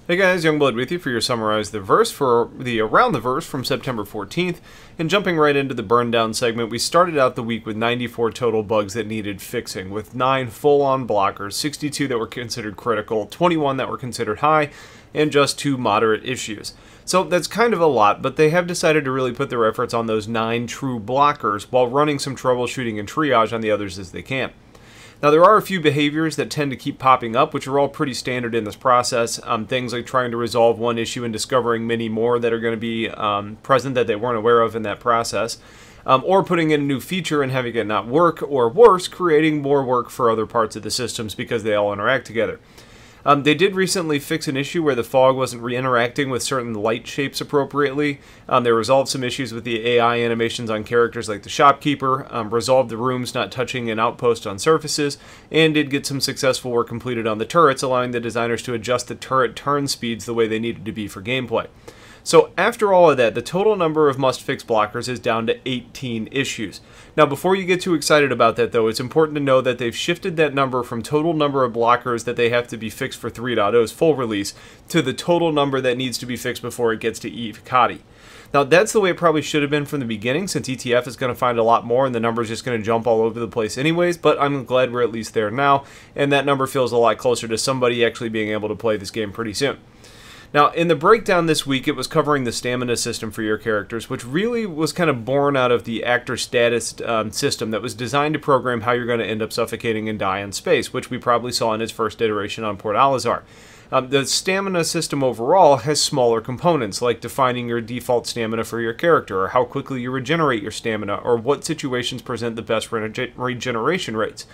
Hey guys, Youngblood with you for your Summarize the Verse for the Around the Verse from September 14th. And jumping right into the Burndown segment, we started out the week with 94 total bugs that needed fixing, with 9 full-on blockers, 62 that were considered critical, 21 that were considered high, and just 2 moderate issues. So that's kind of a lot, but they have decided to really put their efforts on those 9 true blockers while running some troubleshooting and triage on the others as they can. Now, there are a few behaviors that tend to keep popping up, which are all pretty standard in this process. Things like trying to resolve one issue and discovering many more that are going to be present that they weren't aware of in that process. Or putting in a new feature and having it not work, or worse, creating more work for other parts of the systems because they all interact together. They did recently fix an issue where the fog wasn't re-interacting with certain light shapes appropriately. They resolved some issues with the AI animations on characters like the shopkeeper, resolved the rooms not touching an outpost on surfaces, and did get some successful work completed on the turrets, allowing the designers to adjust the turret turn speeds the way they needed to be for gameplay. So after all of that, the total number of must-fix blockers is down to 18 issues. Now, before you get too excited about that, though, it's important to know that they've shifted that number from total number of blockers that they have to be fixed for 3.0's full release to the total number that needs to be fixed before it gets to Evocati. Now, that's the way it probably should have been from the beginning, since ETF is going to find a lot more and the number is just going to jump all over the place anyways, but I'm glad we're at least there now, and that number feels a lot closer to somebody actually being able to play this game pretty soon. Now, in the breakdown this week, it was covering the stamina system for your characters, which really was kind of born out of the actor status system that was designed to program how you're going to end up suffocating and die in space, which we probably saw in its first iteration on Port Alizar. The stamina system overall has smaller components, like defining your default stamina for your character, or how quickly you regenerate your stamina, or what situations present the best regeneration rates.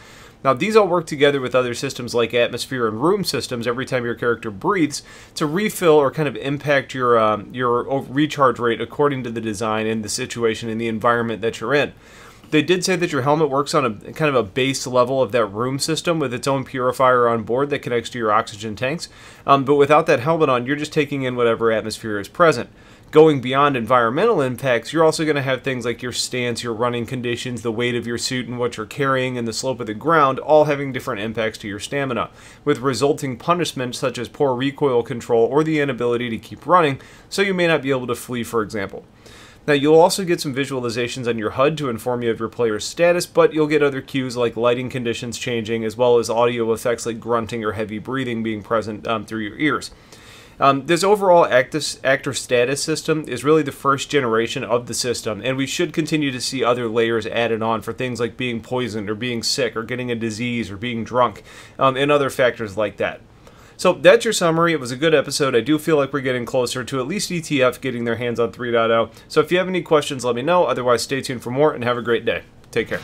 Now, these all work together with other systems like atmosphere and room systems every time your character breathes to refill or kind of impact your recharge rate according to the design and the situation and the environment that you're in. They did say that your helmet works on a kind of a base level of that room system with its own purifier on board that connects to your oxygen tanks, but without that helmet on, you're just taking in whatever atmosphere is present. Going beyond environmental impacts, you're also going to have things like your stance, your running conditions, the weight of your suit and what you're carrying, and the slope of the ground, all having different impacts to your stamina, with resulting punishments such as poor recoil control or the inability to keep running, so you may not be able to flee, for example. Now, you'll also get some visualizations on your HUD to inform you of your player's status, but you'll get other cues like lighting conditions changing, as well as audio effects like grunting or heavy breathing being present through your ears. This overall actor status system is really the first generation of the system, and we should continue to see other layers added on for things like being poisoned or being sick or getting a disease or being drunk, and other factors like that. So that's your summary. It was a good episode. I do feel like we're getting closer to at least ETF getting their hands on 3.0. So if you have any questions, let me know. Otherwise, stay tuned for more and have a great day. Take care.